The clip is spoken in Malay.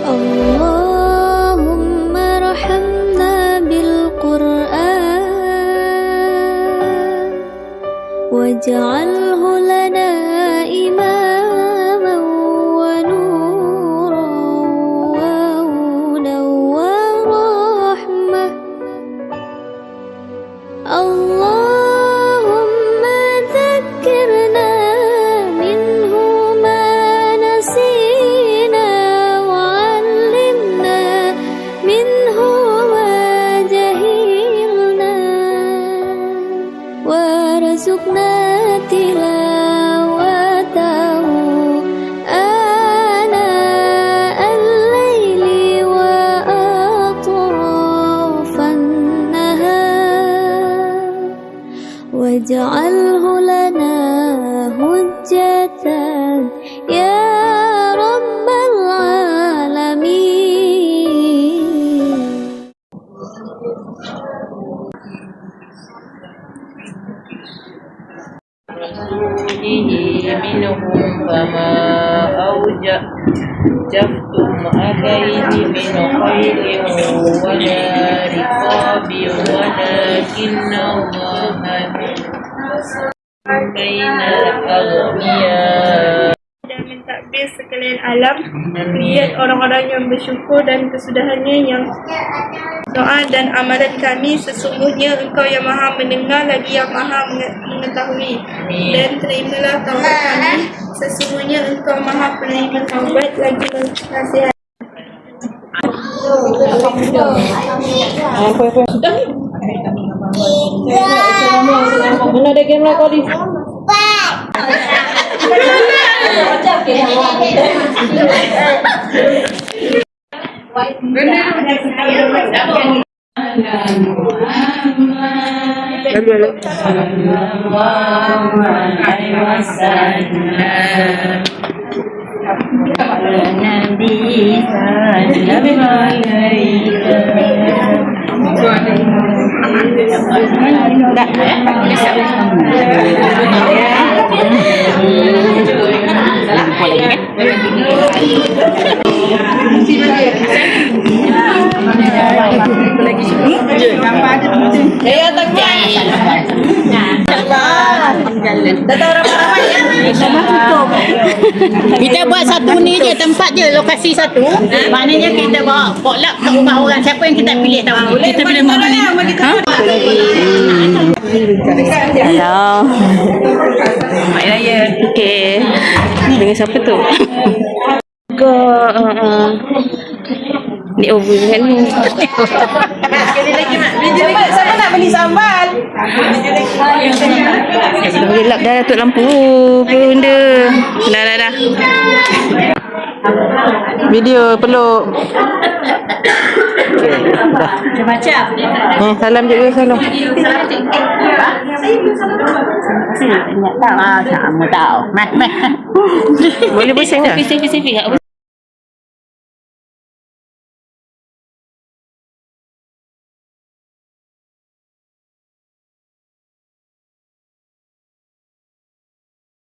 اللهم ارحمنا بالقرآن واجعله لنا إماما ونورا وهدى ورحمة. اللهم ذكرنا منه ما نسينا وعلمنا منه ما جهلنا وارزقنا تلاوته آناء الليل وأطراف النهار واجعله لنا حجة يا رب العالمين. منهم فما أوجفتم عليه من خيل ولا رقاب ولكن الله بين الأغنياء. Dan mentadbir sekalian alam, lihat orang-orang yang bersyukur dan kesudahannya yang doa dan amalan kami, sesungguhnya Engkau yang maha mendengar lagi yang maha mengetahui. Dan terimalah taubat kami, sesungguhnya Engkau maha penerima taubat lagi nasihat. Mana ada game lah kau di? Kita buat satu ni je, tempat je, lokasi satu. Maknanya kita bawa potluck ke rumah orang. Siapa yang kita pilih tahu? Kita pilih mana ni? Hello. Mak Raya. Okey. Dengan siapa tu? Ni over kan ni. Sekali lagi mak. Siapa nak beli sambal? Dah gelap dah Datuk lampu. Benda. Dah. Video peluk. Dah. Macam. Salam juga salam. Kamu tahu. Boleh bersih tak? Spesifik.